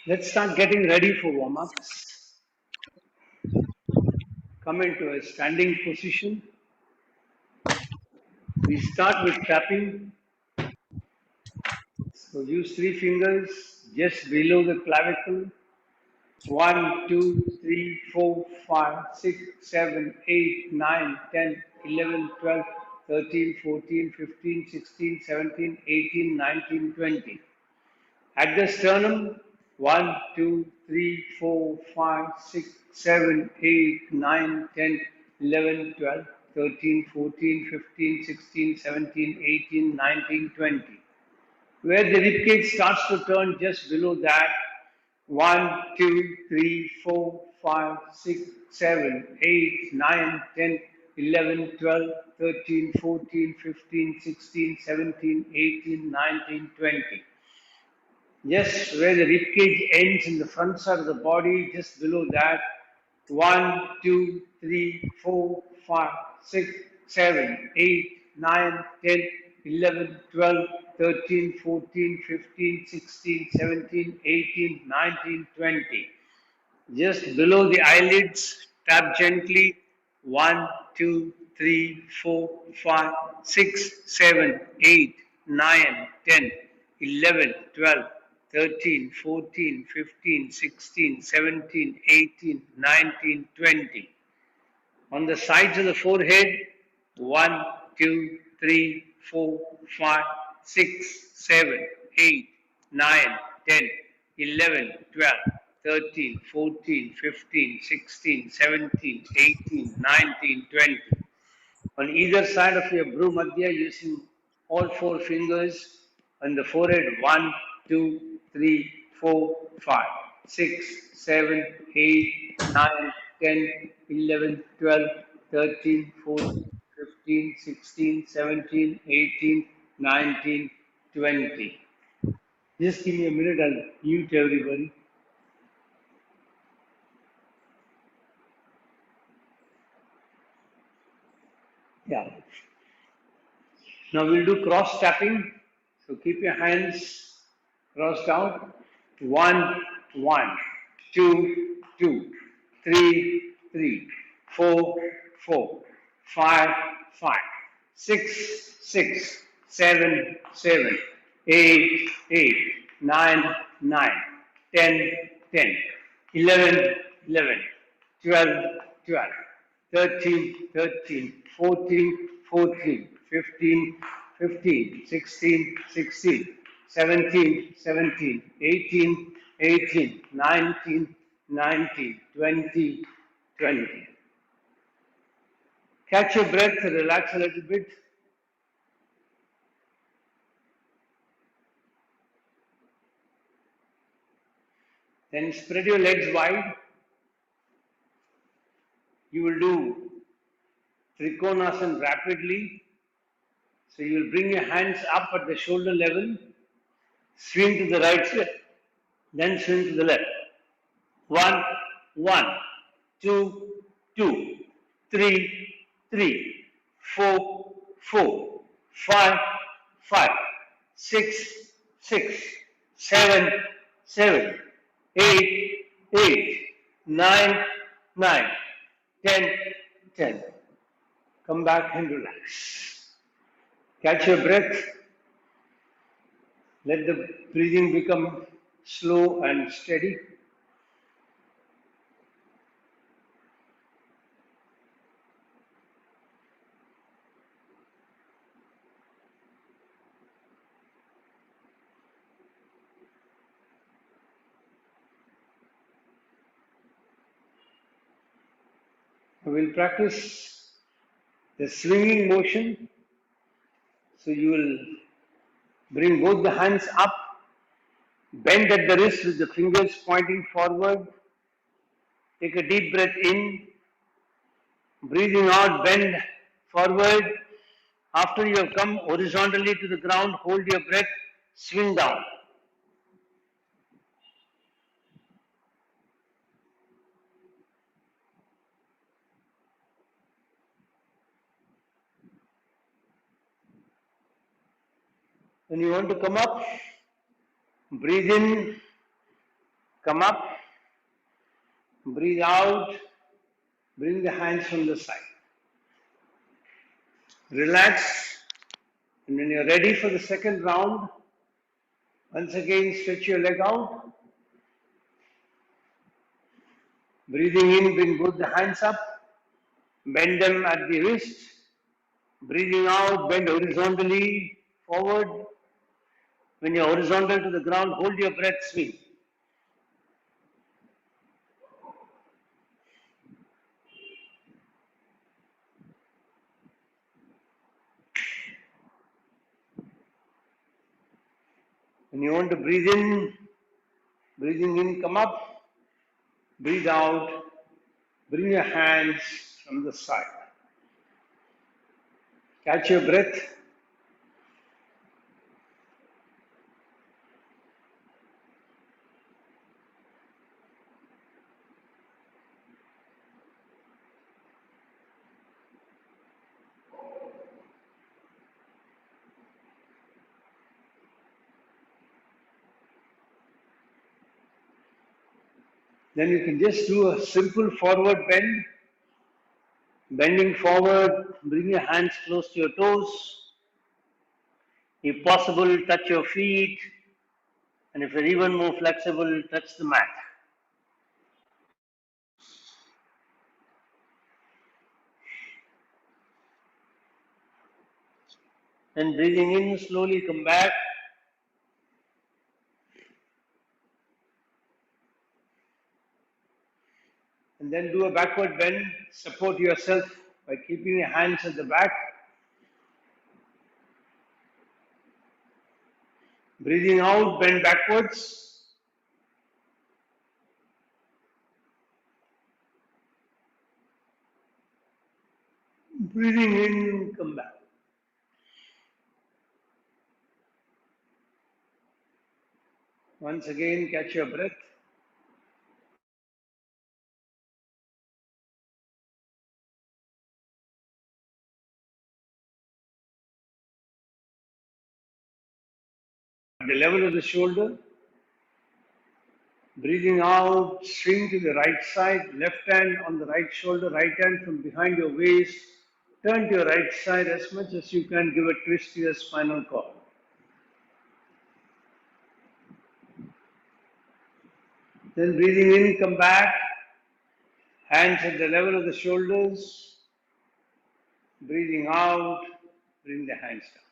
Let's start getting ready for warm-ups. Come into a standing position. We start with tapping. So use 3 fingers just below the clavicle. 1, 2, 3, 4, 5, 6, 7, 8, 9, 10, 11, 12, 13, 14, 15, 16, 17, 18, 19, 20. At the sternum, 1, 2, 3, 4, 5, 6, 7, 8, 9, 10, 11, 12, 13, 14, 15, 16, 17, 18, 19, 20. Where the ribcage starts to turn just below that, 1, 2, 3, 4, 5, 6, 7, 8, 9, 10, 11, 12, 13, 14, 15, 16, 17, 18, 19, 20. Just where the ribcage ends in the front side of the body, just below that, 1, 2, 3, 4, 5, 6, 7, 8, 9, 10, 11, 12, 13, 14, 15, 16, 17, 18, 19, 20. Just below the eyelids, tap gently. 1, 2, 3, 4, 5, 6, 7, 8, 9, 10, 11, 12, 13, 14, 15, 16, 17, 18, 19, 20. On the sides of the forehead, 1, 2, 3, 4, 5, 6, 7, 8, 9, 10, 11, 12, 13, 14, 15, 16, 17, 18, 19, 20. On either side of your Bru Madhya, using all 4 fingers on the forehead, 1, 2, 3, 4, 5, 6, 7, 8, 9, 10, 11, 12, 13, 14, 15, 16, 17, 18, 19, 20. Just give me a minute, I'll mute everybody. Yeah. Now we'll do cross tapping. So keep your hands crossed out. 1, 1, 2, 2, 3, 3, 4, 4, 5, 5, 6, 6, 7, 7, 8, 8, 9, 9, 10, 10, 11, 11, 12, 12, 13, 13, 14, 14, 15, 15, 16, 16, 17, 17, 18, 18, 19, 19, 20, 20. Catch your breath, relax a little bit. Then spread your legs wide. You will do Trikonasana rapidly. So you will bring your hands up at the shoulder level, swing to the right side, then swing to the left. 1, 1, 2, 2, 3, 3, 4, 4, 5, 5, 6, 6, 7, 7, 8, 8, 9, 9, 10, 10. Come back and relax. Catch your breath. Let the breathing become slow and steady. We'll practice the swinging motion. So you will bring both the hands up, bend at the wrist with the fingers pointing forward. Take a deep breath in, breathing out, bend forward. After you have come horizontally to the ground, hold your breath, swing down. When you want to come up, Breathe in, come up, breathe out, bring the hands from the side. Relax, and when you're ready for the second round, once again stretch your leg out. Breathing in, bring both the hands up, bend them at the wrist. Breathing out, bend horizontally forward. When you're horizontal to the ground, hold your breath, swing. When you want to breathing in, come up, breathe out, bring your hands from the side. Catch your breath. Then you can just do a simple forward bend. Bending forward, bring your hands close to your toes. If possible, touch your feet. And if you're even more flexible, touch the mat. Then breathing in, slowly come back. And then do a backward bend. Support yourself by keeping your hands at the back. Breathing out, bend backwards. Breathing in, come back. Once again, catch your breath. At the level of the shoulder. Breathing out, swing to the right side, left hand on the right shoulder, right hand from behind your waist. Turn to your right side as much as you can, give a twist to your spinal cord. Then breathing in, come back, hands at the level of the shoulders. Breathing out, bring the hands down.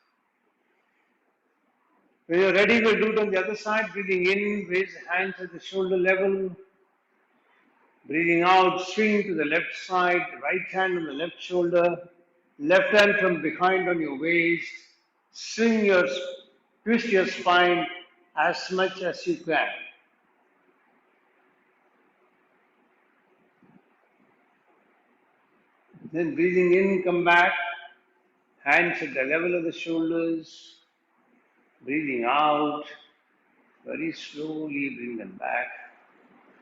When you're ready, we'll do it on the other side. Breathing in, raise the hands at the shoulder level. Breathing out, swing to the left side, right hand on the left shoulder, left hand from behind on your waist. Twist your spine as much as you can. Then breathing in, come back, hands at the level of the shoulders. Breathing out, very slowly bring them back.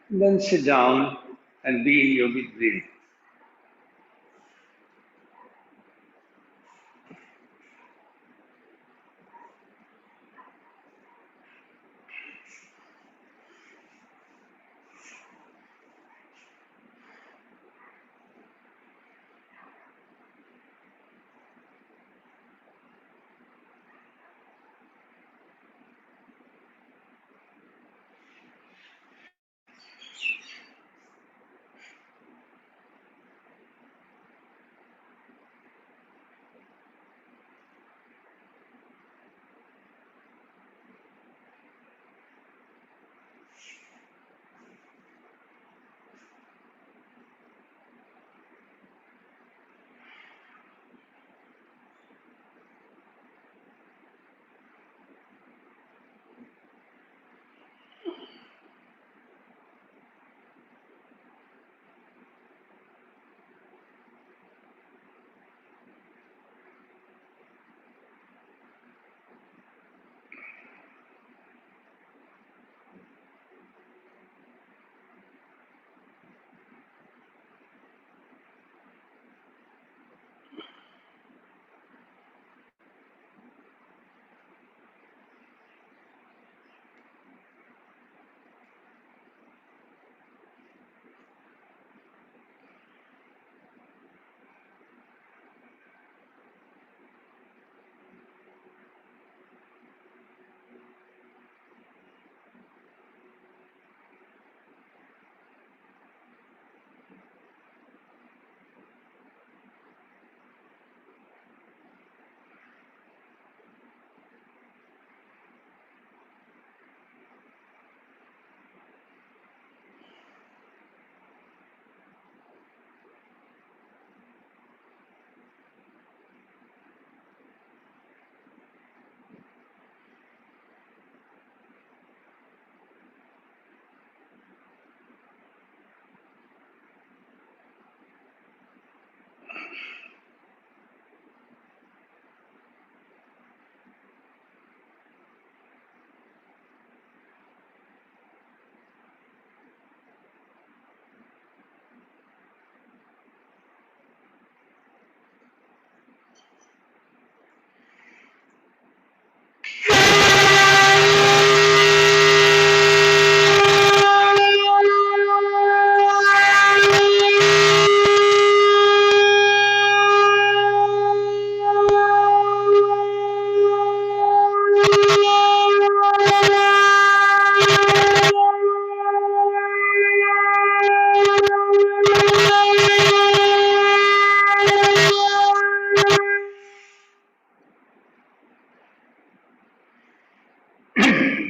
And then sit down and be in yogic breathing.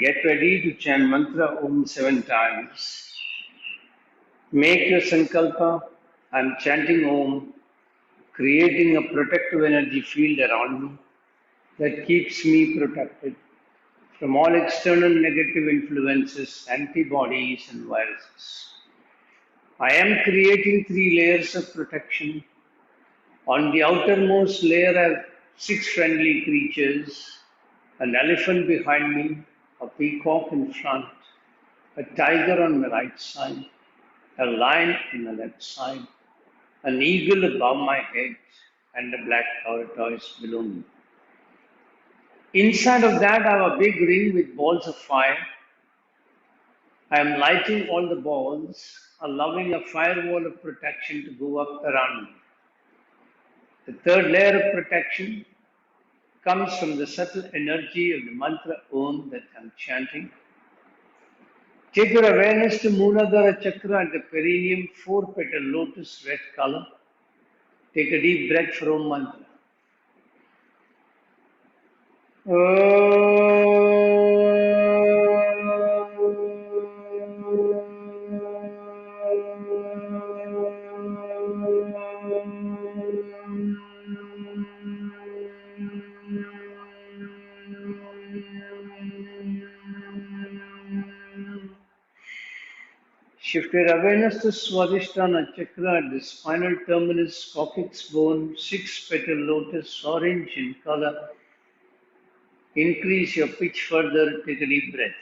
Get ready to chant mantra Om 7 times. Make your sankalpa. I'm chanting Om, creating a protective energy field around me that keeps me protected from all external negative influences, antibodies, and viruses. I am creating 3 layers of protection. On the outermost layer are 6 friendly creatures, an elephant behind me, a peacock in front, a tiger on my right side, a lion on the left side, an eagle above my head, and a black tortoise below me. Inside of that, I have a big ring with balls of fire. I am lighting all the balls, allowing a firewall of protection to go up around me. The third layer of protection comes from the subtle energy of the mantra Om that I'm chanting. Take your awareness to Muladhara Chakra at the perineum, 4-petal lotus, red color. Take a deep breath for Om mantra. Shift your awareness to Swadhisthana Chakra at the spinal terminus, coccyx bone, 6-petal lotus, orange in color. Increase your pitch further, take a deep breath.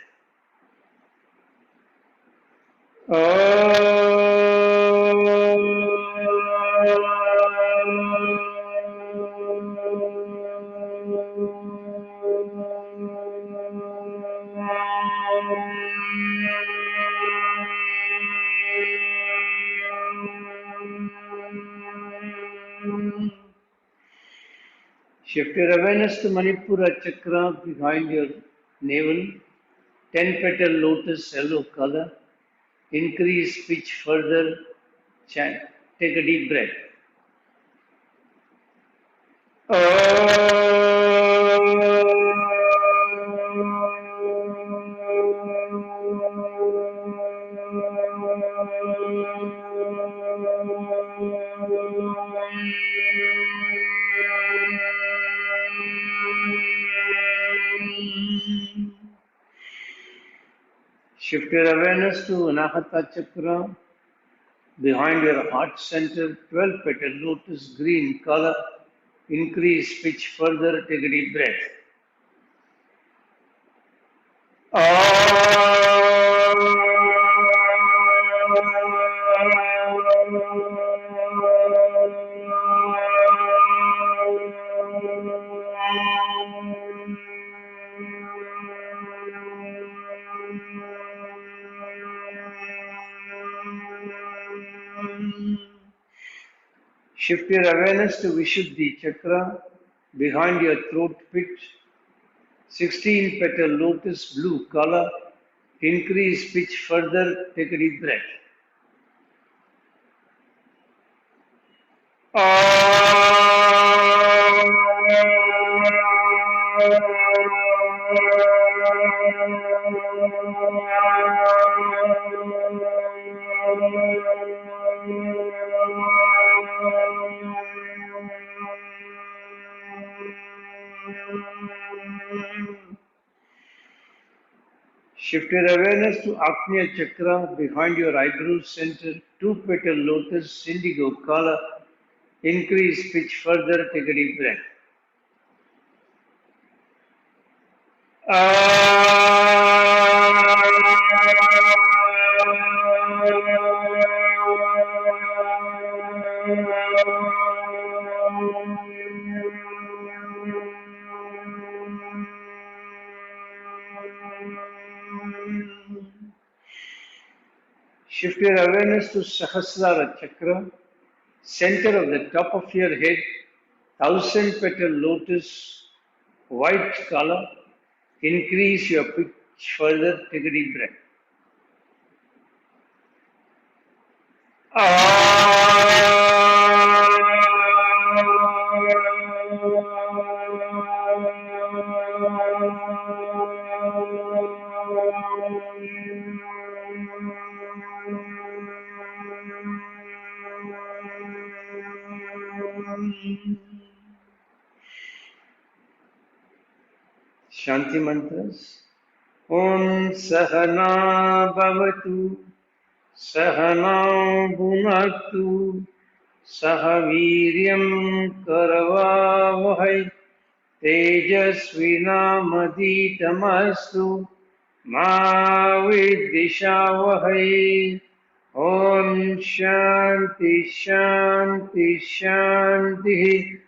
Shift your awareness to Manipura Chakra behind your navel, 10-petal lotus, yellow color. Increase pitch further, chant. Take a deep breath. Shift your awareness to Anahata Chakra behind your heart center, 12-petal lotus, green color. Increase pitch further, take a deep breath. Shift your awareness to Vishuddhi Chakra behind your throat pit, 16-petal lotus, blue color. Increase pitch further, take a deep breath. Shift your awareness to Agnya Chakra behind your eyebrow center, 2-petal lotus, indigo color. Increase pitch further, take a deep breath. Shift your awareness to Sahasrara Chakra, center of the top of your head, 1,000-petal lotus, white color. Increase your pitch further, take a deep breath. Shanti mantras. Om Sahana Bhavatu Sahana Bhunaktu Sahaviryam Karavavahai Tejasvinamaditamastु Ma Vidishavahai. Om Shanti Shanti Shanti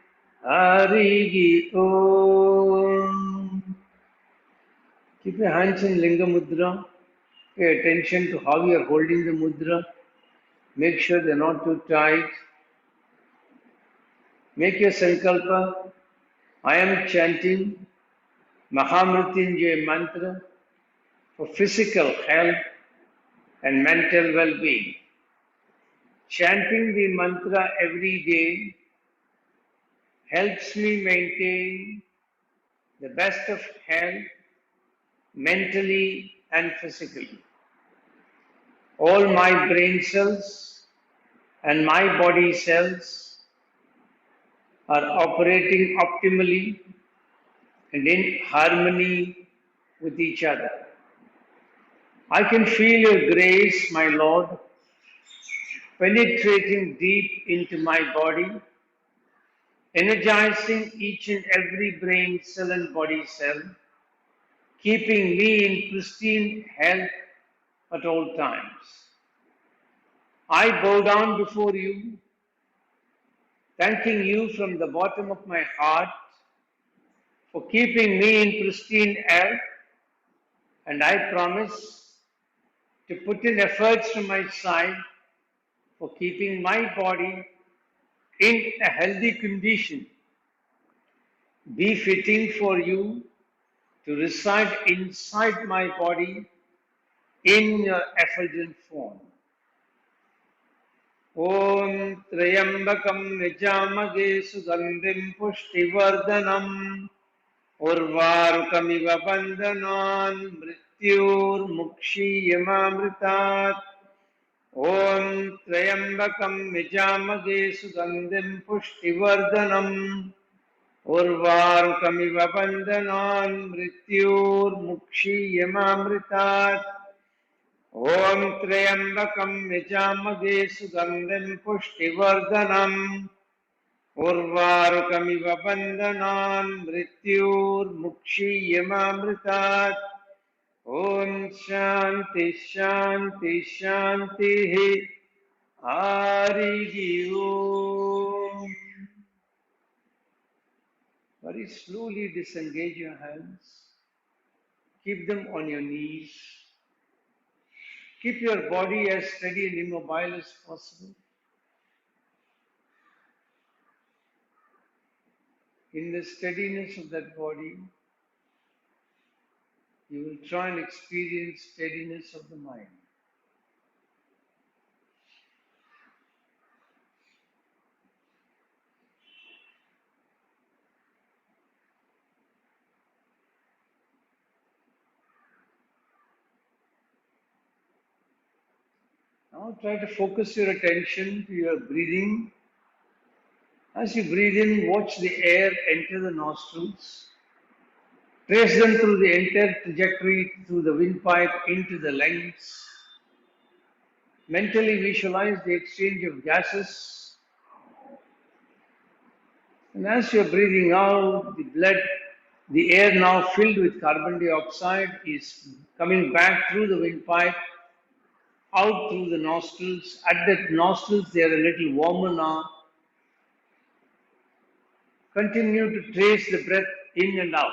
Hari Om. Keep your hands in Linga Mudra. Pay attention to how you are holding the mudra. Make sure they're not too tight. Make your sankalpa. I am chanting Mahamrityunjaya mantra for physical health and mental well-being. Chanting the mantra every day helps me maintain the best of health mentally and physically. All my brain cells and my body cells are operating optimally and in harmony with each other. I can feel your grace, my Lord, penetrating deep into my body, energizing each and every brain cell and body cell, keeping me in pristine health at all times. I bow down before you, thanking you from the bottom of my heart for keeping me in pristine health, and I promise to put in efforts from my side for keeping my body in a healthy condition, befitting for you to reside inside my body in your effulgent form. Om Trayambakam Nijamage Sugandhim Pushtivardhanam Urvarukamiva Bandhanan Mrityur Mukshiyamamritat. Om Trayambakam Nijamage Sugandhim Pushtivardhanam Urvarukamiva Bandhanan Mrityur Mukshiyamamritat. Om Trayambakam Nijamage Sugandhim Pushtivardhanam Urvarukamiva Bandhanan Mrityur Mukshiyamamritat. Om Shanti Shanti Shanti Hari Om. Very slowly disengage your hands. Keep them on your knees. Keep your body as steady and immobile as possible. In the steadiness of that body, you will try and experience steadiness of the mind. Now try to focus your attention to your breathing. As you breathe in, watch the air enter the nostrils. Trace them through the entire trajectory through the windpipe into the lungs. Mentally visualize the exchange of gases. And as you're breathing out, the air now filled with carbon dioxide is coming back through the windpipe, out through the nostrils. At the nostrils, they are a little warmer now. Continue to trace the breath in and out.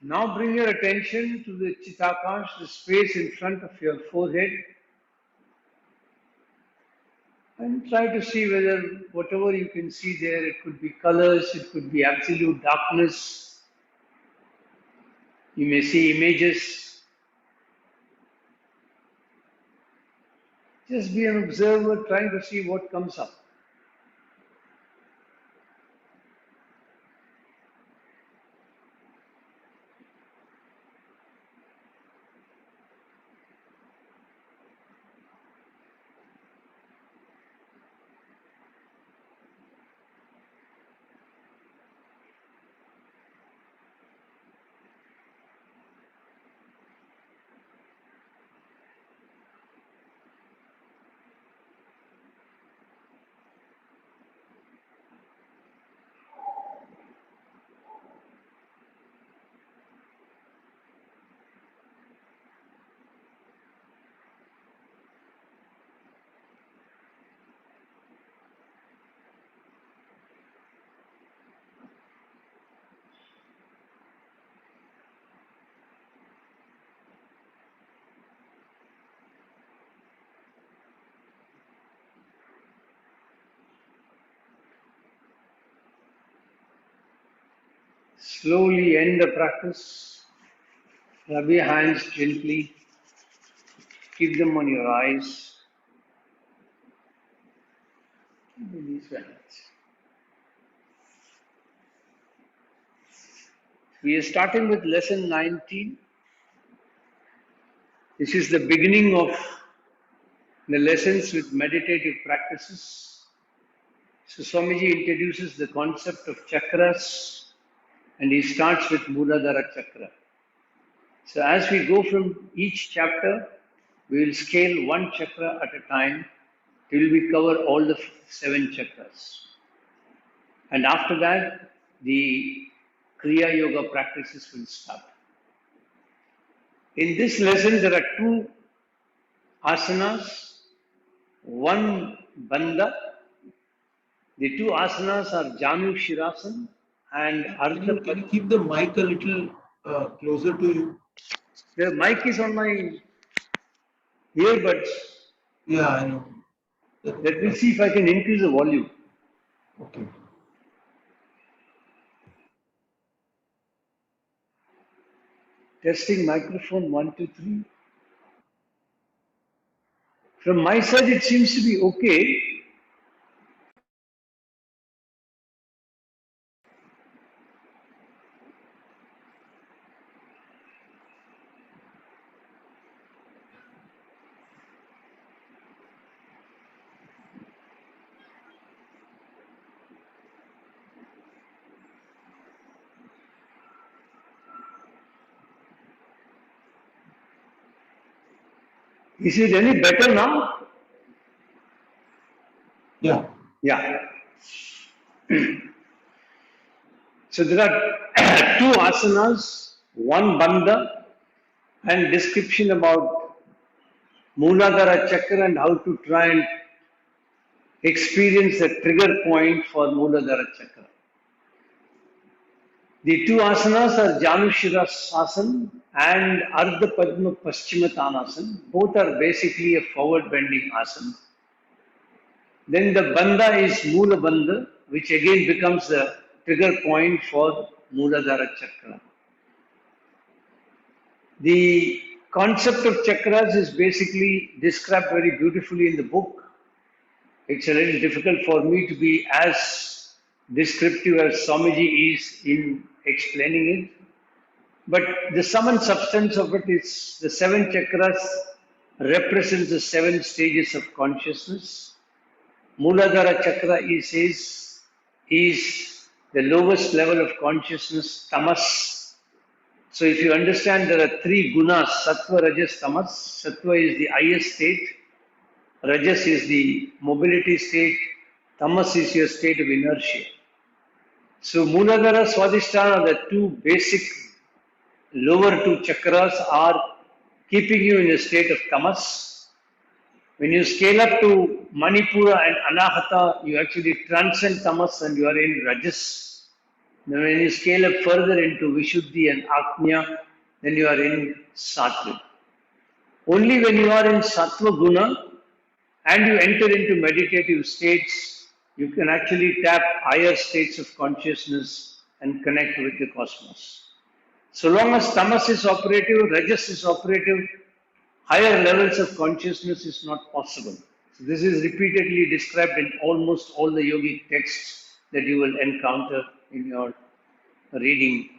Now bring your attention to the Chitakash, the space in front of your forehead, and try to see whether whatever you can see there, it could be colors, it could be absolute darkness, you may see images. Just be an observer trying to see what comes up. Slowly end the practice. Rub your hands gently. Keep them on your eyes. Release your hands. We are starting with lesson 19. This is the beginning of the lessons with meditative practices. So Swamiji introduces the concept of chakras and he starts with Muladhara chakra. So as we go from each chapter, we will scale one chakra at a time till we cover all the 7 chakras. And after that, the kriya yoga practices will start. In this lesson, there are 2 asanas, 1 bandha. The 2 asanas are Janu Shirasana and Ardha. Can you keep the mic a little closer to you? The mic is on my earbuds. Yeah, I know. Let me see if I can increase the volume. Okay. Testing microphone 1, 2, 3. From my side, it seems to be okay. Is it any better now? Yeah. Yeah. So there are 2 asanas, 1 bandha, and description about Muladhara chakra and how to try and experience the trigger point for Muladhara chakra. The 2 asanas are Janushirasana and Ardha Padma Paschimottanasana. Both are basically a forward bending asana. Then the bandha is Mula Bandha, which again becomes the trigger point for Muladhara chakra. The concept of chakras is basically described very beautifully in the book. It's a little difficult for me to be as descriptive as Swamiji is in explaining it. But the sum and substance of it is the 7 chakras represents the 7 stages of consciousness. Muladhara chakra is the lowest level of consciousness, tamas. So if you understand there are 3 gunas, sattva, rajas, tamas. Sattva is the highest state, rajas is the mobility state, tamas is your state of inertia. So Muladhara, Swadhisthana, the 2 basic lower 2 chakras are keeping you in a state of tamas. When you scale up to Manipura and Anahata, you actually transcend tamas and you are in rajas. Now when you scale up further into Vishuddhi and Ajna, then you are in Sattva. Only when you are in Sattva Guna and you enter into meditative states, you can actually tap higher states of consciousness and connect with the cosmos. So long as tamas is operative, rajas is operative, higher levels of consciousness is not possible. So this is repeatedly described in almost all the yogic texts that you will encounter in your reading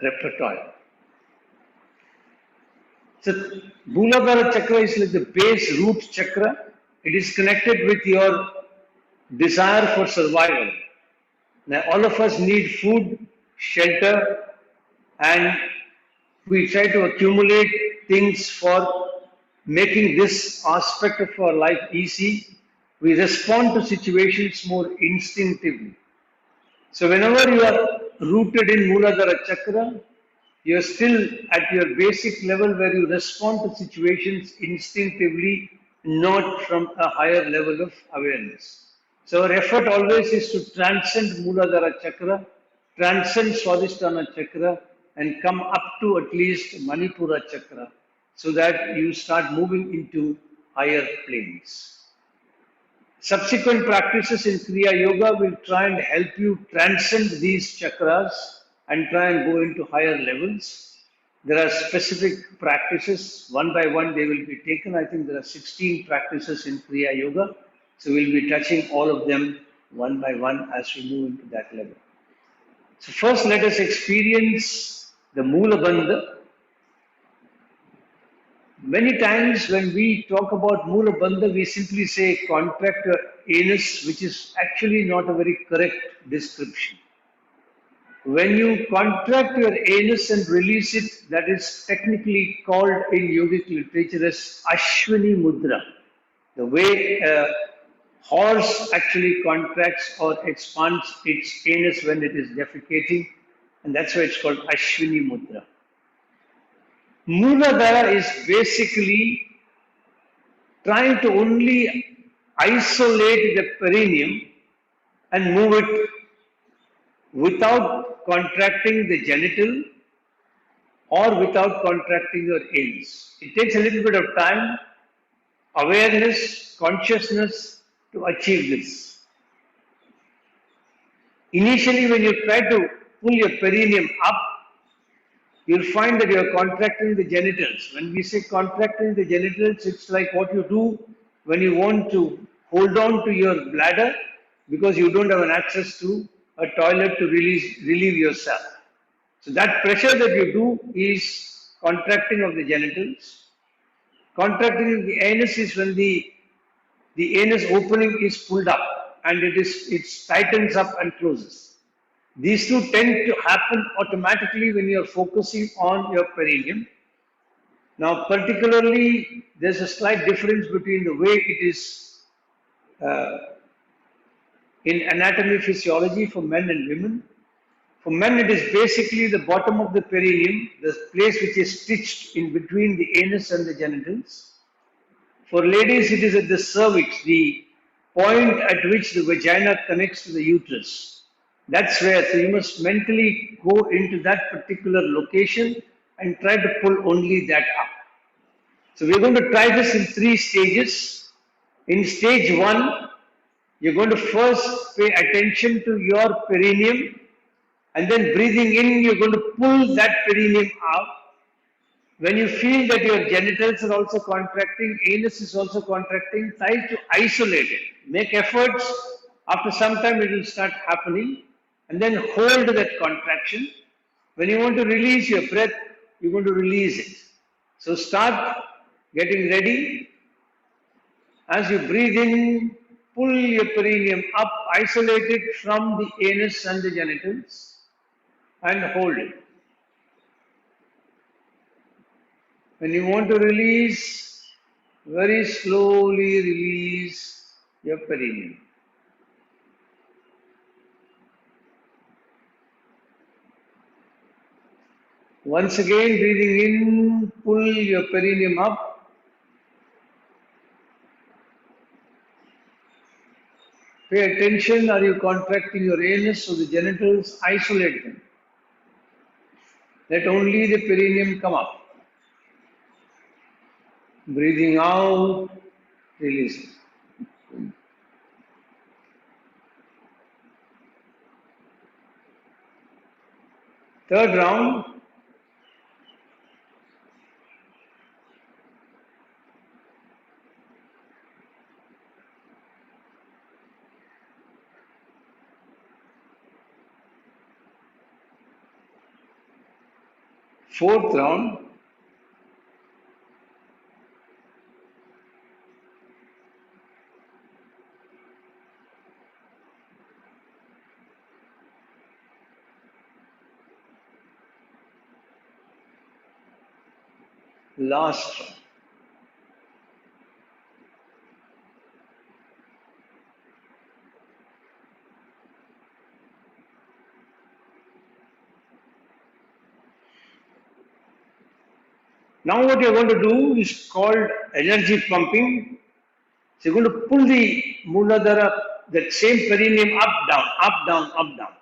repertoire. So Mooladhara chakra is like the base root chakra. It is connected with your desire for survival. Now all of us need food, shelter, and we try to accumulate things for making this aspect of our life easy. We respond to situations more instinctively. So whenever you are rooted in Mooladhara chakra, you are still at your basic level where you respond to situations instinctively, not from a higher level of awareness. So our effort always is to transcend Mooladhara chakra, transcend Swadhisthana chakra, and come up to at least Manipura chakra, so that you start moving into higher planes. Subsequent practices in Kriya Yoga will try and help you transcend these chakras and try and go into higher levels. There are specific practices, one by one they will be taken. I think there are 16 practices in Kriya Yoga. So we'll be touching all of them one by one as we move into that level. So first let us experience the Moola Bandha. Many times when we talk about Moola Bandha, we simply say contract your anus, which is actually not a very correct description. When you contract your anus and release it, that is technically called in yogic literature as Ashwini Mudra. The way a horse actually contracts or expands its anus when it is defecating, and that's why it's called Ashwini Mudra. Mooladhara is basically trying to only isolate the perineum and move it without contracting the genital or without contracting your anus. It takes a little bit of time, awareness, consciousness to achieve this. Initially, when you try to pull your perineum up, you'll find that you're contracting the genitals. When we say contracting the genitals, it's like what you do when you want to hold on to your bladder because you don't have an access to a toilet to relieve yourself. So that pressure that you do is contracting of the genitals. Contracting of the anus is when the anus opening is pulled up and it tightens up and closes. These two tend to happen automatically when you are focusing on your perineum. Now, particularly, there's a slight difference between the way it is in anatomy physiology for men and women. For men, it is basically the bottom of the perineum, the place which is stitched in between the anus and the genitals. For ladies, it is at the cervix, the point at which the vagina connects to the uterus. That's where, so you must mentally go into that particular location and try to pull only that up. So we're going to try this in 3 stages. In stage 1, you're going to first pay attention to your perineum, and then breathing in, you're going to pull that perineum out. When you feel that your genitals are also contracting, anus is also contracting, try to isolate it. Make efforts. After some time, it will start happening. And then hold that contraction. When you want to release your breath, you're going to release it. So start getting ready. As you breathe in, pull your perineum up, isolate it from the anus and the genitals, and hold it. When you want to release, very slowly release your perineum. Once again, breathing in, pull your perineum up. Pay attention, are you contracting your anus or the genitals? Isolate them. Let only the perineum come up. Breathing out, releasing. Third round. Fourth round. Last round. Now what you're going to do is called energy pumping. So you're going to pull the Mooladhara, that same perineum up, down, up, down, up, down.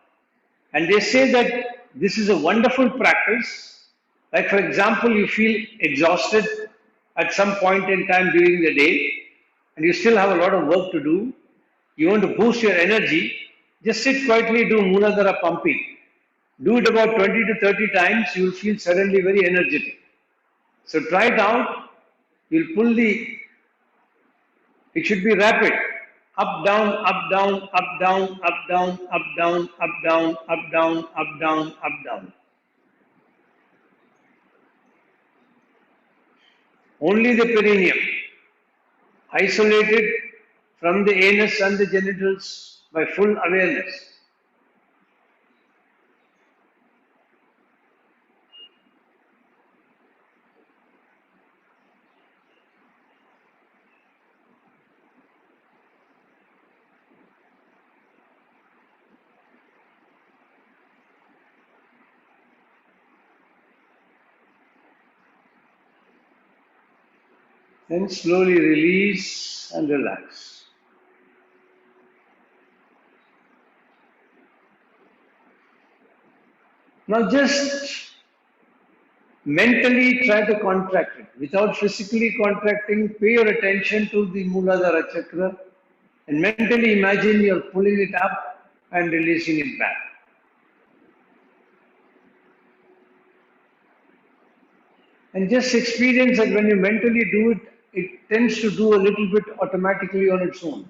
And they say that this is a wonderful practice. Like, for example, you feel exhausted at some point in time during the day, and you still have a lot of work to do. You want to boost your energy, just sit quietly, do Mooladhara pumping. Do it about 20 to 30 times, you will feel suddenly very energetic. So try it out. You'll pull it should be rapid. Up, down, up, down, up, down, up, down, up, down, up, down, up, down, up, down, up, down. Only the perineum, isolated from the anus and the genitals by full awareness. Then slowly release and relax. Now just mentally try to contract it. Without physically contracting, pay your attention to the Mooladhara chakra and mentally imagine you're pulling it up and releasing it back. And just experience that when you mentally do it, it tends to do a little bit automatically on its own.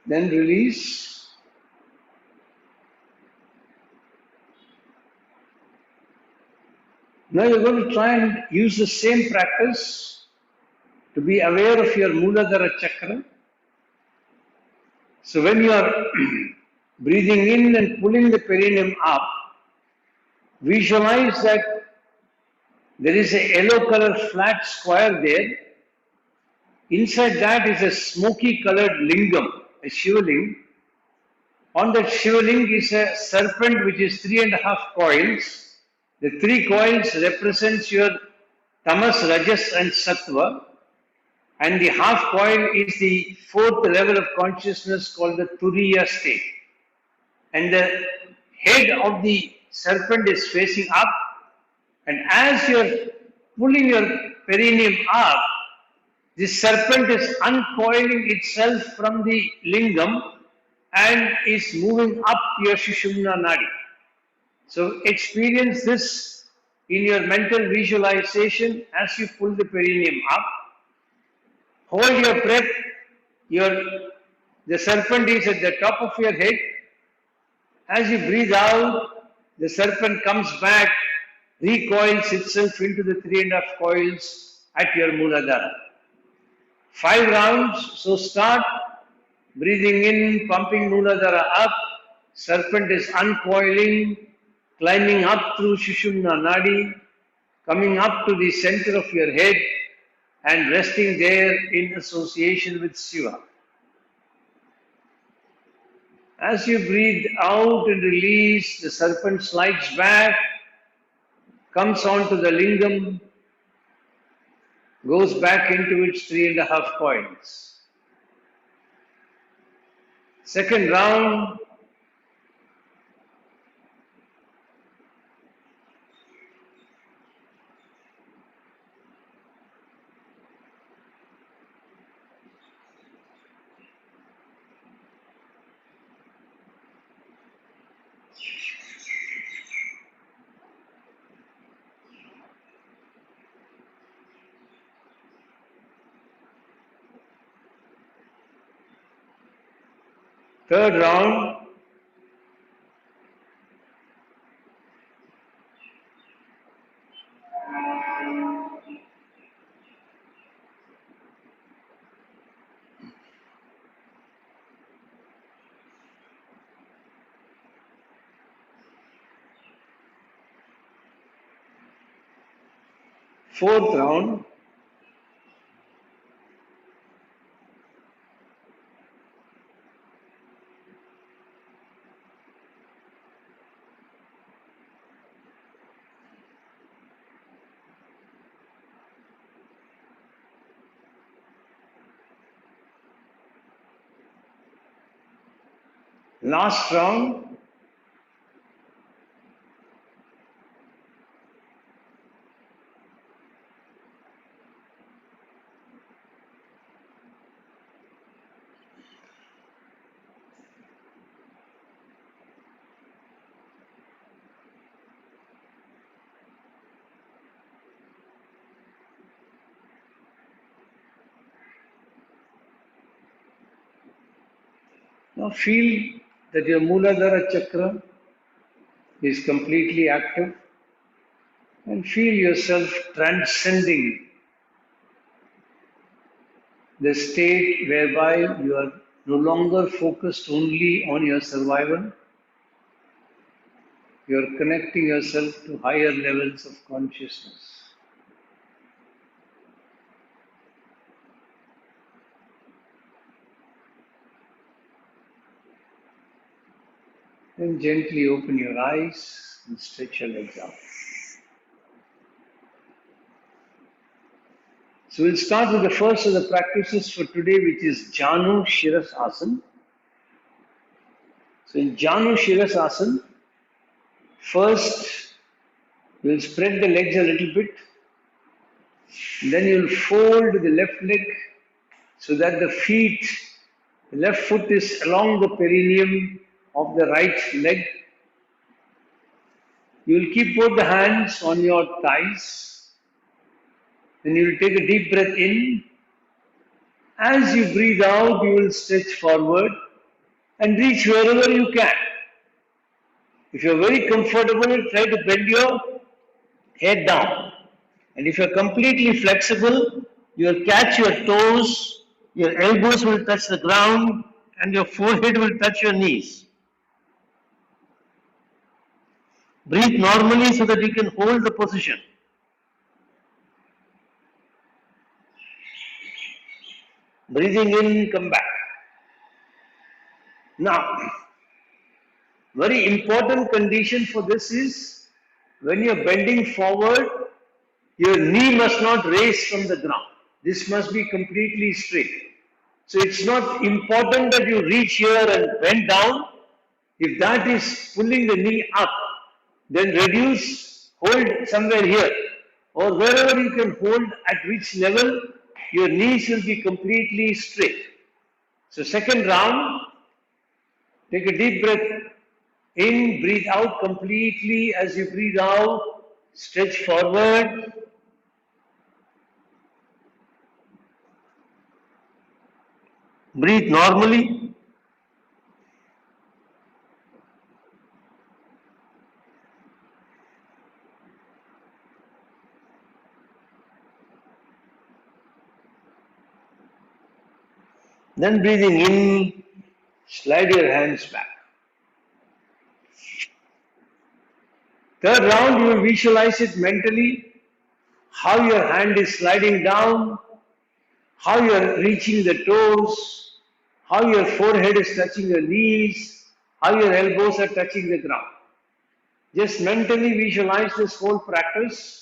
Then release. Now you're going to try and use the same practice to be aware of your Mooladhara chakra. So when you are breathing in and pulling the perineum up, visualize that there is a yellow color flat square there. Inside that is a smoky colored lingam, a Shivaling. On that Shivaling is a serpent which is 3.5 coils. The 3 coils represents your tamas, rajas and sattva. And the half coil is the 4th level of consciousness called the turiya state. And the head of the serpent is facing up. And as you're pulling your perineum up, the serpent is uncoiling itself from the lingam and is moving up your Sushumna Nadi. So experience this in your mental visualization as you pull the perineum up. Hold your breath. The serpent is at the top of your head. As you breathe out, the serpent comes back, recoils itself into the 3.5 coils at your Mooladhara. 5 rounds, so start breathing in, pumping Mooladhara up, serpent is uncoiling, climbing up through Sushumna Nadi, coming up to the center of your head and resting there in association with Shiva. As you breathe out and release, the serpent slides back, comes onto the lingam, goes back into its 3.5 coils. Second round, third round, fourth round, last round, now feel that your Mooladhara chakra is completely active and feel yourself transcending the state whereby you are no longer focused only on your survival. You are connecting yourself to higher levels of consciousness. Then gently open your eyes and stretch your legs out. So we'll start with the first of the practices for today, which is Janu Shirasasana. So in Janu Shirasasana, first you'll spread the legs a little bit, then you'll fold the left leg so that the left foot is along the perineum of the right leg. You'll keep both the hands on your thighs. Then you will take a deep breath in. As you breathe out, you will stretch forward and reach wherever you can. If you are very comfortable, try to bend your head down. And if you are completely flexible, you will catch your toes, your elbows will touch the ground, and your forehead will touch your knees. Breathe normally so that you can hold the position. Breathing in, come back. Now, very important condition for this is when you are bending forward, your knee must not raise from the ground. This must be completely straight. So it's not important that you reach here and bend down. If that is pulling the knee up, then reduce, hold somewhere here, or wherever you can hold, at which level your knees will be completely straight. So second round, take a deep breath in, breathe out completely. As you breathe out, stretch forward. Breathe normally. Then breathing in, slide your hands back. Third round, you will visualize it mentally, how your hand is sliding down, how you are reaching the toes, how your forehead is touching your knees, how your elbows are touching the ground. Just mentally visualize this whole practice.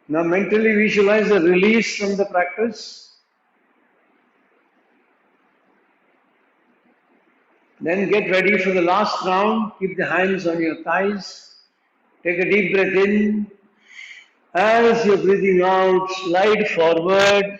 Now mentally visualize the release from the practice. Then get ready for the last round. Keep the hands on your thighs. Take a deep breath in. As you're breathing out, slide forward.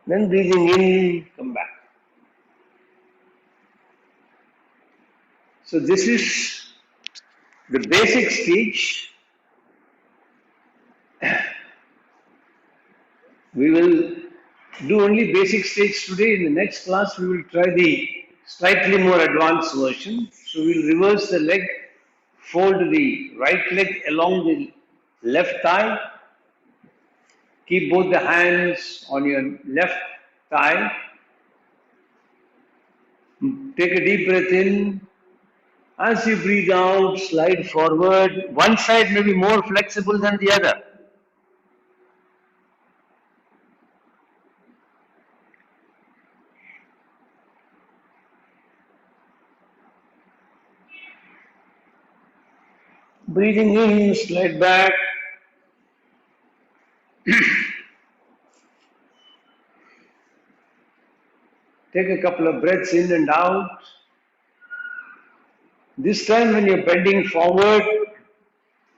Then breathing in, come back. So this is the basic stage. We will do only basic stage today. In the next class, we will try the slightly more advanced version. So we'll reverse the leg, fold the right leg along the left thigh. Keep both the hands on your left thigh. Take a deep breath in. As you breathe out, slide forward. One side may be more flexible than the other. Breathing in, slide back. Take a couple of breaths in and out. This time when you're bending forward,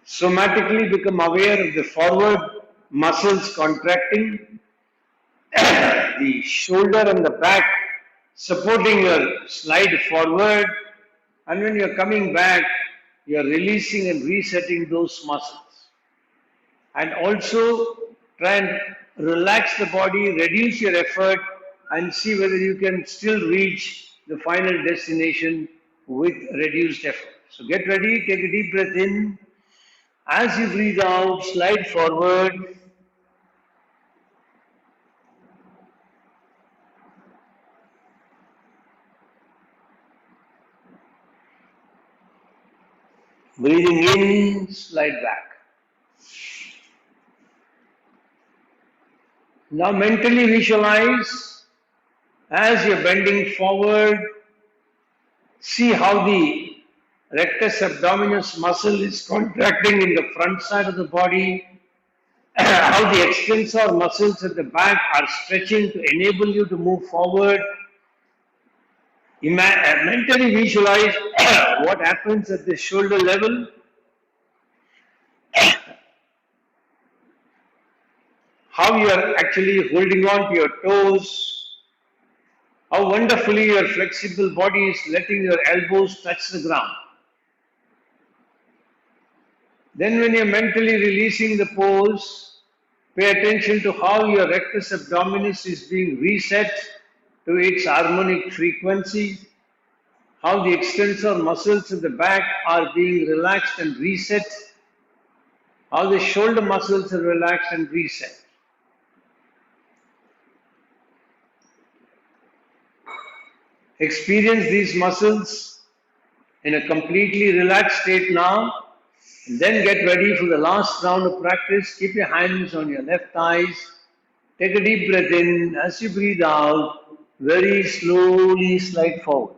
somatically become aware of the forward muscles contracting, the shoulder and the back supporting your slide forward, and when you're coming back, you're releasing and resetting those muscles. And also try and relax the body, reduce your effort, and see whether you can still reach the final destination with reduced effort. So get ready, take a deep breath in. As you breathe out, slide forward. Breathing in, slide back. Now mentally visualize as you're bending forward, see how the rectus abdominis muscle is contracting in the front side of the body, how the extensor muscles at the back are stretching to enable you to move forward. Mentally visualize what happens at the shoulder level, how you are actually holding on to your toes, how wonderfully your flexible body is letting your elbows touch the ground. Then when you're mentally releasing the pose, pay attention to how your rectus abdominis is being reset to its harmonic frequency, how the extensor muscles at the back are being relaxed and reset, how the shoulder muscles are relaxed and reset. Experience these muscles in a completely relaxed state now. And then get ready for the last round of practice. Keep your hands on your left thighs. Take a deep breath in. As you breathe out, very slowly slide forward.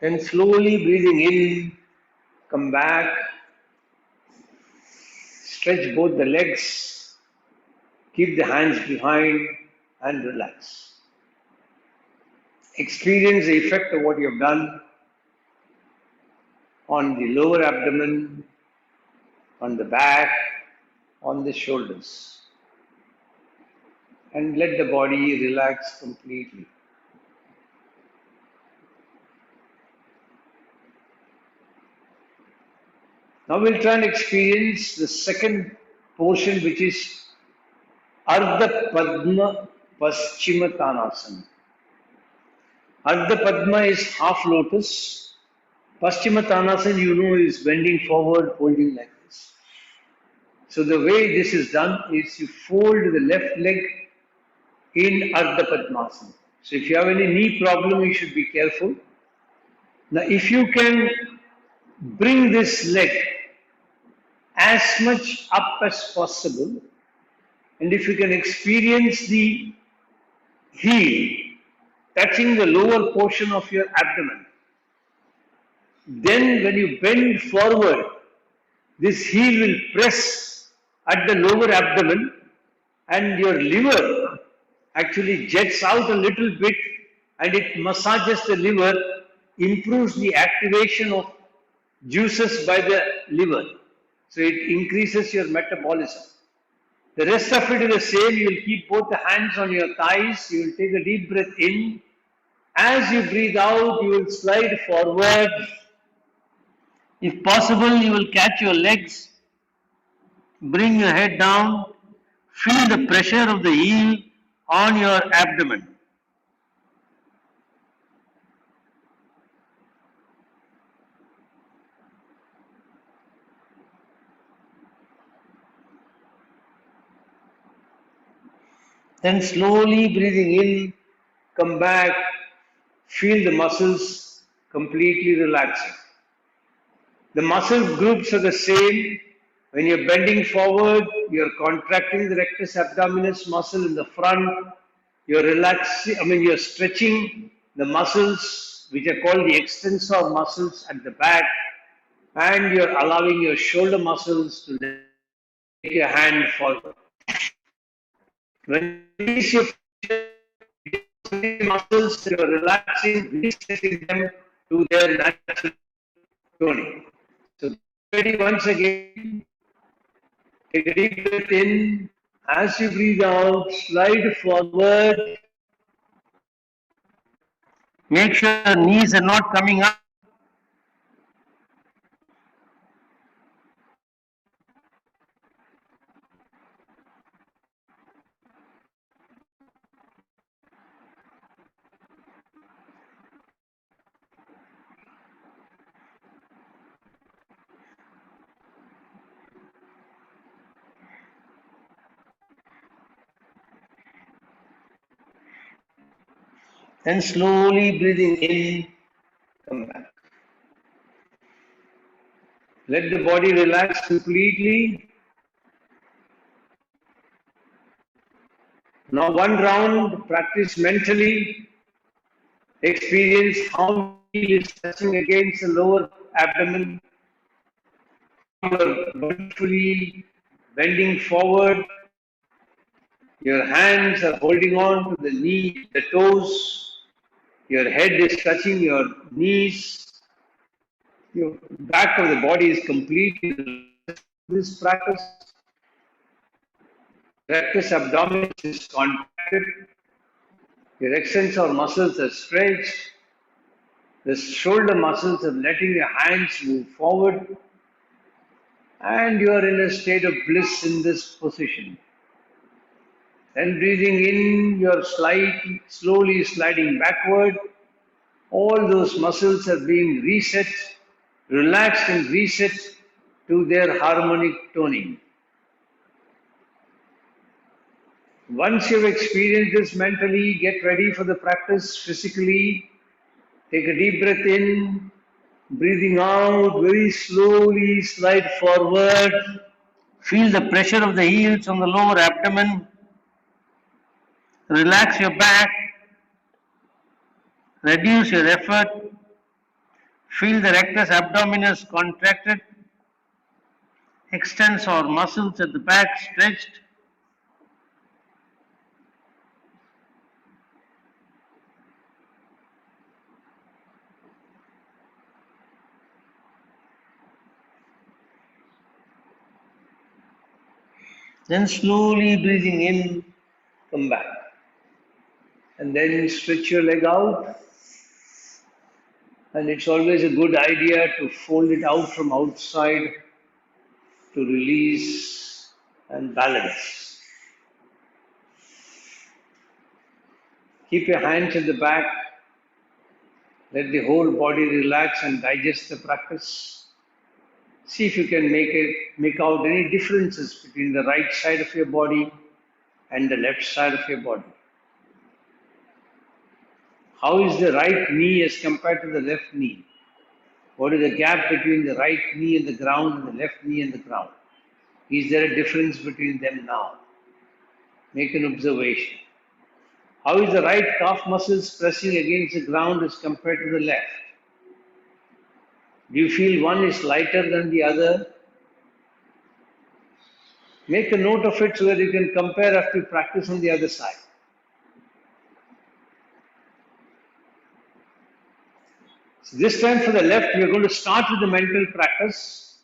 Then slowly breathing in, come back, stretch both the legs, keep the hands behind and relax. Experience the effect of what you have done on the lower abdomen, on the back, on the shoulders. And let the body relax completely. Now we'll try and experience the second portion, which is Ardha Padma Paschimottanasana. Ardha Padma is half lotus. Paschimottanasana, you know, is bending forward, holding like this. So the way this is done is you fold the left leg in Ardha Padmasana. So if you have any knee problem, you should be careful. Now if you can bring this leg as much up as possible, and if you can experience the heel touching the lower portion of your abdomen, then when you bend forward, this heel will press at the lower abdomen and your liver actually jets out a little bit and it massages the liver, improves the activation of juices by the liver. So it increases your metabolism. The rest of it is the same. You will keep both the hands on your thighs. You will take a deep breath in. As you breathe out, you will slide forward. If possible, you will catch your legs. Bring your head down. Feel the pressure of the heel on your abdomen. Then slowly breathing in, come back, feel the muscles completely relaxing. The muscle groups are the same. When you're bending forward, you're contracting the rectus abdominis muscle in the front. You're stretching the muscles which are called the extensor muscles at the back, and you're allowing your shoulder muscles to take your hand forward. When you release your muscles, you're relaxing, resetting them to their natural toning. So, ready once again. Take a deep breath in. As you breathe out, slide forward. Make sure the knees are not coming up. Then slowly breathing in, come back. Let the body relax completely. Now one round, practice mentally. Experience how heel is touching against the lower abdomen. You are mindfully bending forward. Your hands are holding on to the knee, the toes. Your head is touching your knees. Your back of the body is completely relaxed. This practice, rectus abdominis is contracted. Your extensor muscles are stretched. The shoulder muscles are letting your hands move forward. And you are in a state of bliss in this position. Then breathing in, you are slowly sliding backward. All those muscles are being reset, relaxed and reset to their harmonic toning. Once you've experienced this mentally, get ready for the practice physically. Take a deep breath in, breathing out, very slowly slide forward. Feel the pressure of the heels on the lower abdomen. Relax your back. Reduce your effort. Feel the rectus abdominis contracted, extensor muscles at the back stretched. Then slowly breathing in, come back. And then stretch your leg out. And it's always a good idea to fold it out from outside to release and balance. Keep your hands at the back. Let the whole body relax and digest the practice. See if you can make out any differences between the right side of your body and the left side of your body. How is the right knee as compared to the left knee? What is the gap between the right knee and the ground and the left knee and the ground? Is there a difference between them now? Make an observation. How is the right calf muscles pressing against the ground as compared to the left? Do you feel one is lighter than the other? Make a note of it so that you can compare after you practice on the other side. So this time for the left, we are going to start with the mental practice.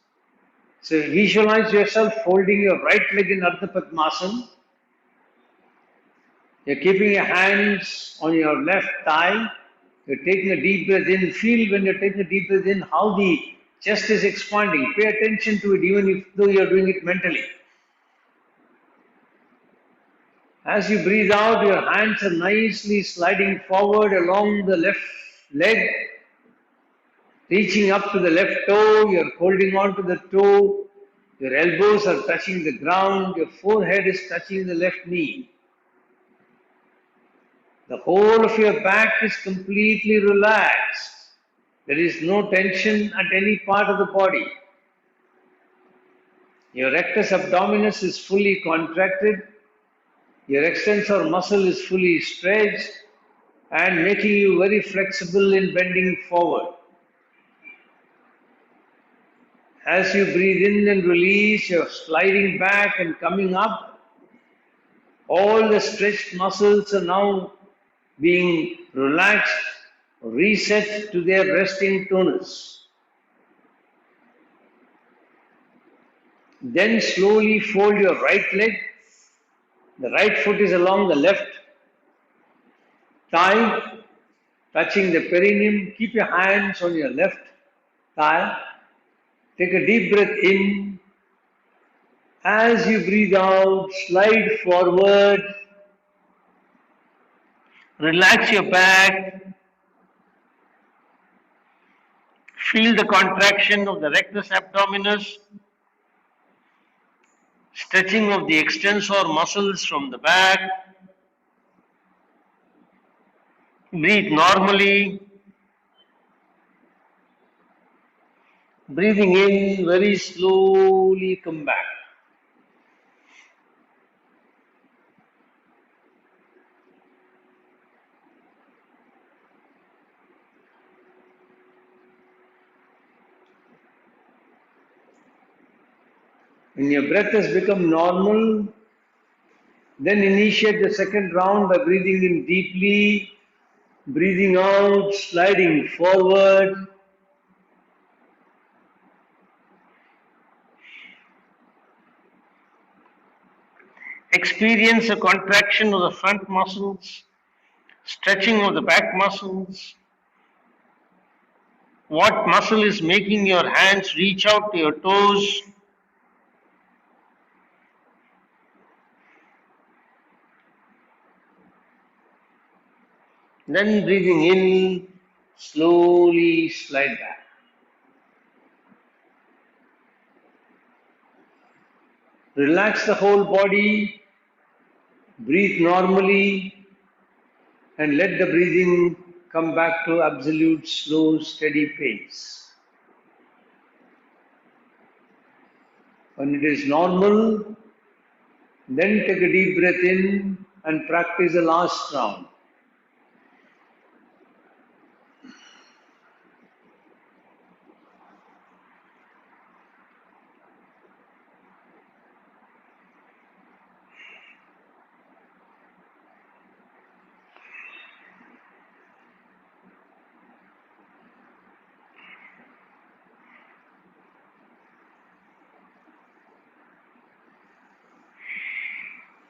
So visualize yourself holding your right leg in Ardha Padmasana. You're keeping your hands on your left thigh. You're taking a deep breath in. Feel when you're taking a deep breath in how the chest is expanding. Pay attention to it even though you're doing it mentally. As you breathe out, your hands are nicely sliding forward along the left leg, reaching up to the left toe. You're holding on to the toe. Your elbows are touching the ground. Your forehead is touching the left knee. The whole of your back is completely relaxed. There is no tension at any part of the body. Your rectus abdominis is fully contracted. Your extensor muscle is fully stretched and making you very flexible in bending forward. As you breathe in and release, you're sliding back and coming up. All the stretched muscles are now being relaxed, reset to their resting tonus. Then slowly fold your right leg. The right foot is along the left thigh, touching the perineum. Keep your hands on your left thigh. Take a deep breath in. As you breathe out, slide forward. Relax your back. Feel the contraction of the rectus abdominis, stretching of the extensor muscles from the back. Breathe normally. Breathing in, very slowly come back. When your breath has become normal, then initiate the second round by breathing in deeply, breathing out, sliding forward. Experience a contraction of the front muscles, stretching of the back muscles. What muscle is making your hands reach out to your toes? Then breathing in, slowly slide back. Relax the whole body, breathe normally, and let the breathing come back to absolute slow, steady pace. When it is normal, then take a deep breath in and practice the last round.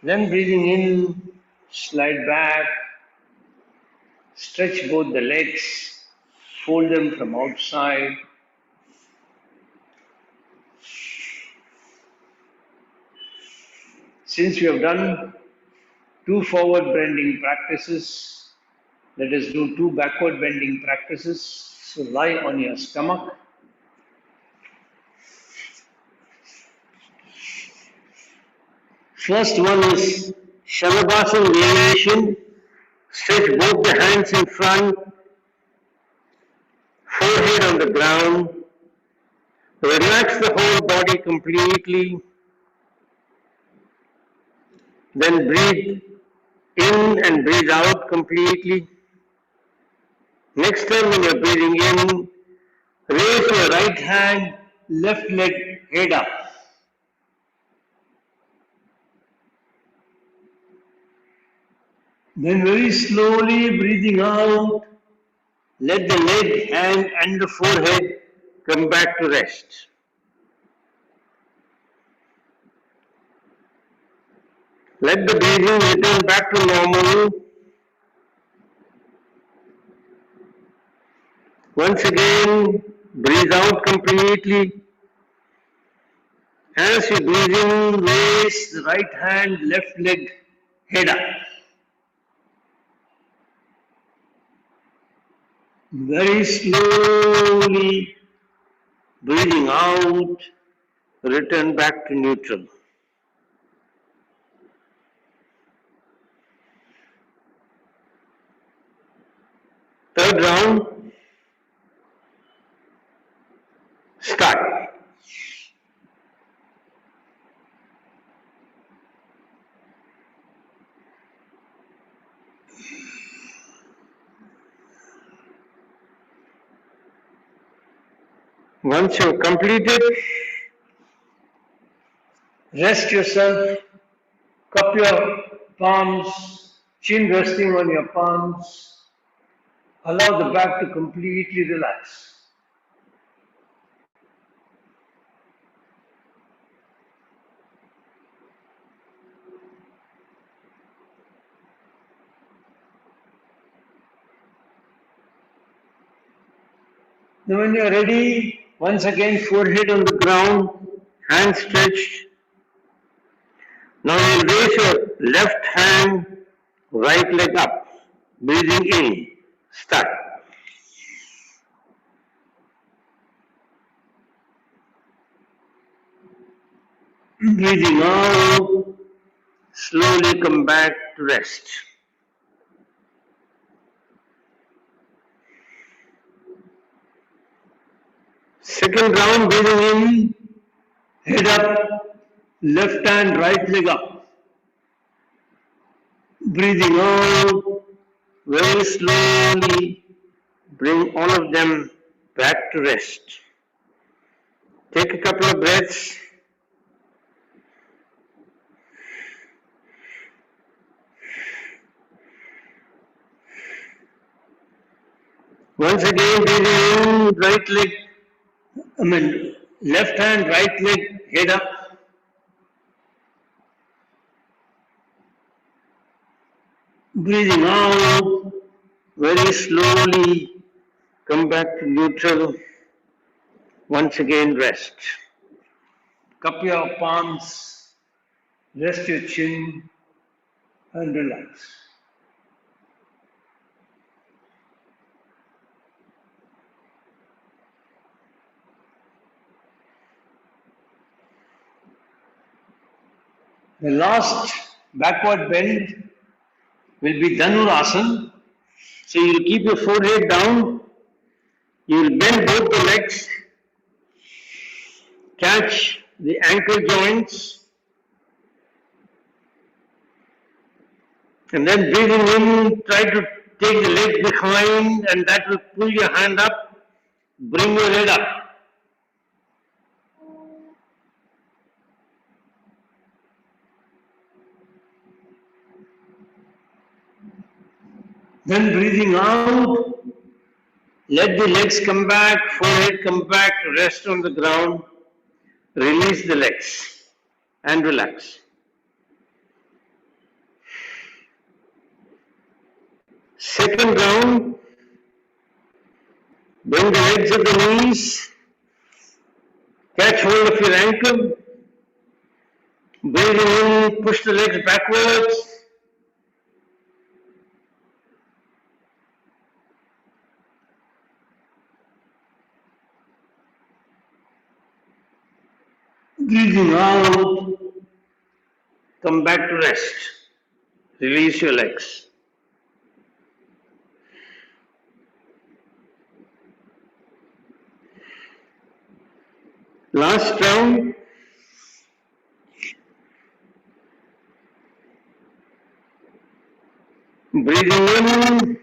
Then breathing in, slide back, stretch both the legs, fold them from outside. Since we have done 2 forward bending practices, let us do 2 backward bending practices. So lie on your stomach. First one is Shalabhasana variation. Stretch both the hands in front, forehead on the ground. Relax the whole body completely. Then breathe in and breathe out completely. Next time when you're breathing in, raise your right hand, left leg head up. Then very slowly breathing out, let the leg, hand and the forehead come back to rest. Let the breathing return back to normal. Once again, breathe out completely. As you breathe in, raise the right hand, left leg, head up. Very slowly breathing out, return back to neutral. Third round, start. Once you have completed, rest yourself, cup your palms, chin resting on your palms. Allow the back to completely relax. Now when you are ready, once again forehead on the ground, hands stretched. Now you raise your left hand, right leg up. Breathing in, start. Breathing out, slowly come back to rest. Second round, breathing in, head up, left hand, right leg up. Breathing out, very slowly, bring all of them back to rest. Take a couple of breaths. Once again, breathing in, left hand, right leg, head up. Breathing out, very slowly, come back to neutral. Once again, rest. Cup your palms, rest your chin, and relax. The last backward bend will be Dhanurasana. So you'll keep your forehead down, you'll bend both the legs, catch the ankle joints, and then breathing in, try to take the leg behind, and that will pull your hand up, bring your head up. Then breathing out, let the legs come back, forehead come back, rest on the ground, release the legs and relax. Second round, bring the legs at the knees, catch hold of your ankle, breathing in, push the legs backwards. Breathing out, come back to rest. Release your legs. Last round. Breathing in.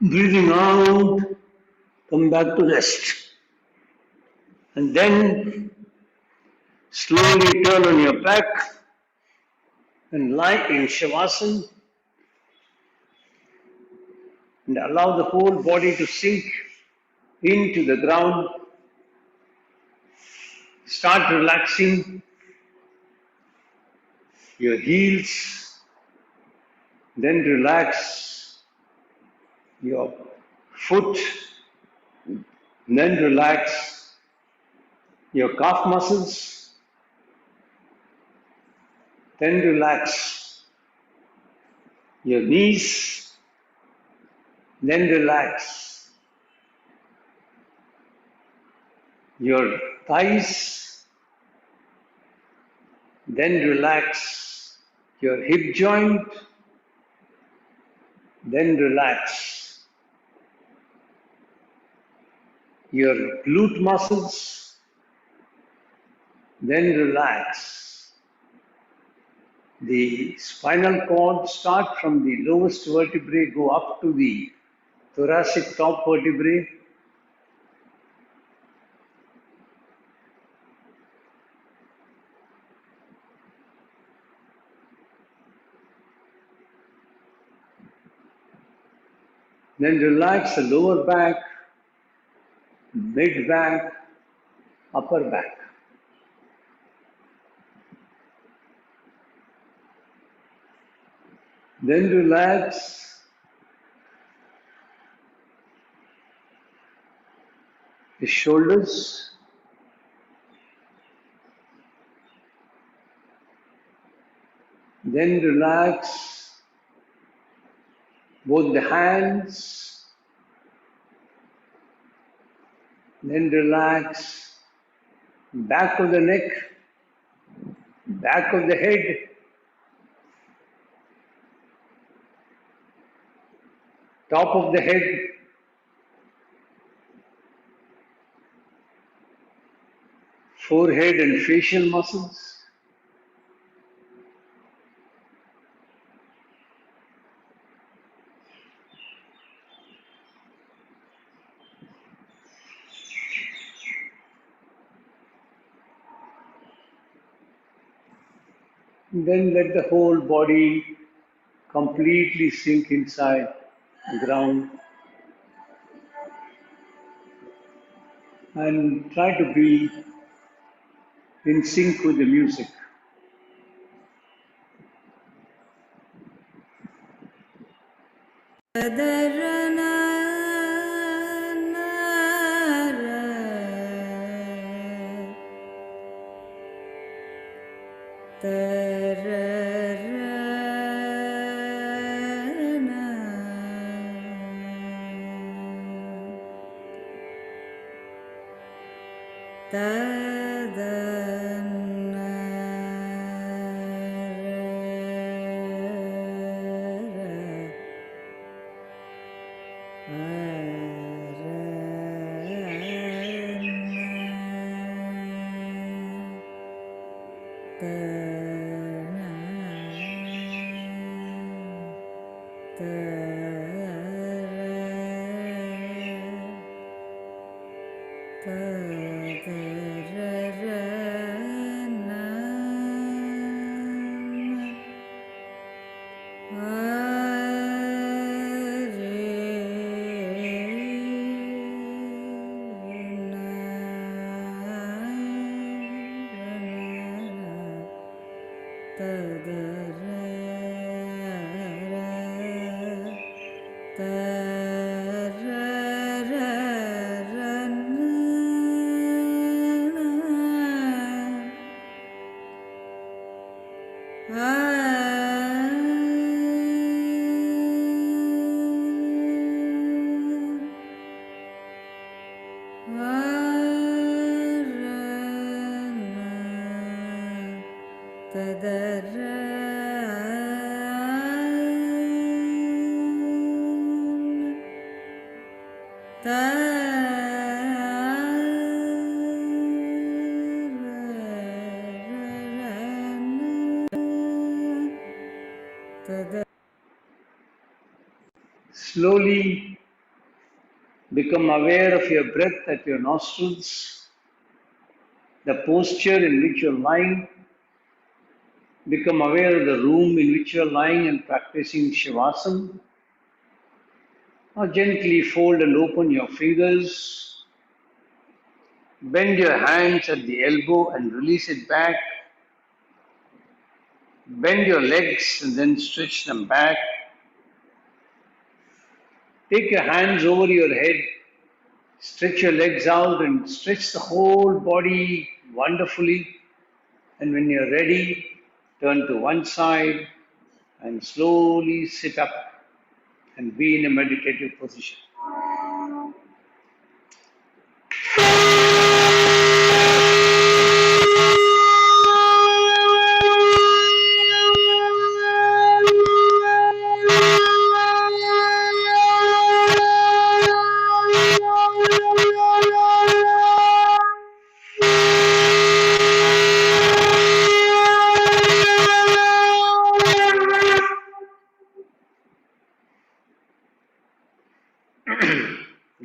Breathing out, come back to rest. And then slowly turn on your back and lie in Shavasana and allow the whole body to sink into the ground. Start relaxing your heels, then relax your foot, then relax your calf muscles, then relax your knees, then relax your thighs, then relax your hip joint, then relax your glute muscles, then relax the spinal cord. Start from the lowest vertebrae, go up to the thoracic top vertebrae. Then relax the lower back, mid back, upper back. Then relax the shoulders, then relax both the hands, then relax back of the neck, back of the head, top of the head, forehead and facial muscles. Then let the whole body completely sink inside the ground and try to be in sync with the music. Slowly become aware of your breath at your nostrils, the posture in which you're lying. Become aware of the room in which you're lying and practicing Shavasana. Now gently fold and open your fingers. Bend your hands at the elbow and release it back. Bend your legs and then stretch them back. Take your hands over your head. Stretch your legs out and stretch the whole body wonderfully. And when you're ready, turn to one side and slowly sit up and be in a meditative position.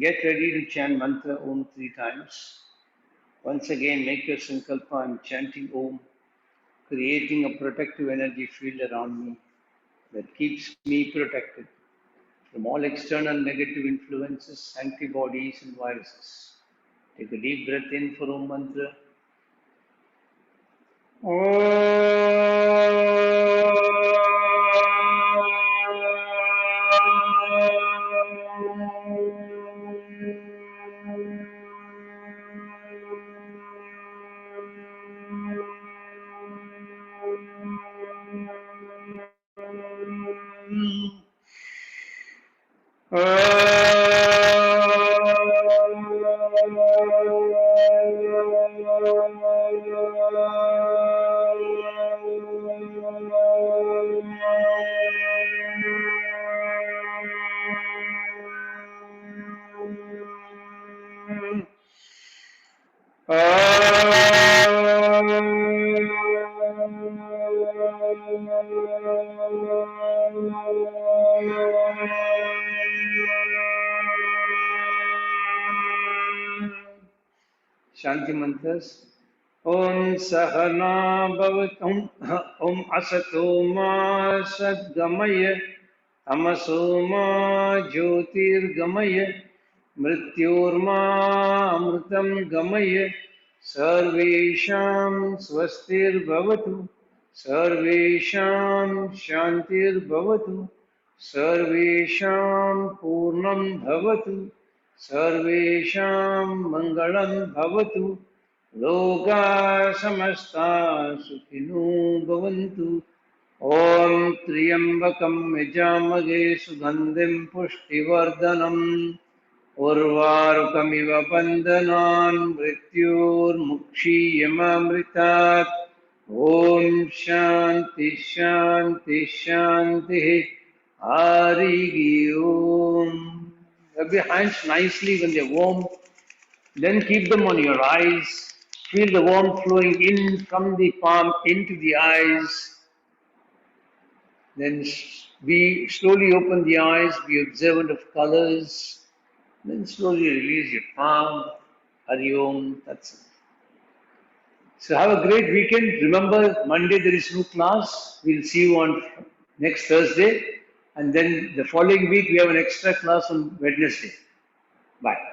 Get ready to chant mantra Om 3 times. Once again, make your sankalpa. I'm chanting Om, creating a protective energy field around me that keeps me protected from all external negative influences, antibodies, and viruses. Take a deep breath in for Om mantra. Shanti mantras. Om Sahana Bhavatum Om Asato Ma Sadgamaya Tamaso Ma Jyotir Gamaya Mrityorma Amritam Gamaya Sarvesham Swastir Bhavatu Sarvesham Shantir Bhavatu Sarvesham Purnam Bhavatu सर्वेषां मङ्गलं भवतु लोकाः समस्ताः सुखिनो भवन्तु ॐ त्र्यम्बकं यजामहे सुगन्धिं पुष्टिवर्धनम् उर्वारुकमिव बन्धनान् मृत्योर्मुक्षीयमामृतात् ॐ शान्ति शान्ति शान्तिः हरिः ओम्. Rub your hands nicely when they're warm. Then keep them on your eyes. Feel the warmth flowing in from the palm into the eyes. Then be slowly open the eyes, be observant of colors. Then slowly release your palm. Hari Om. That's it. So have a great weekend. Remember, Monday there is no class. We'll see you on next Thursday. And then the following week we have an extra class on Wednesday. Bye.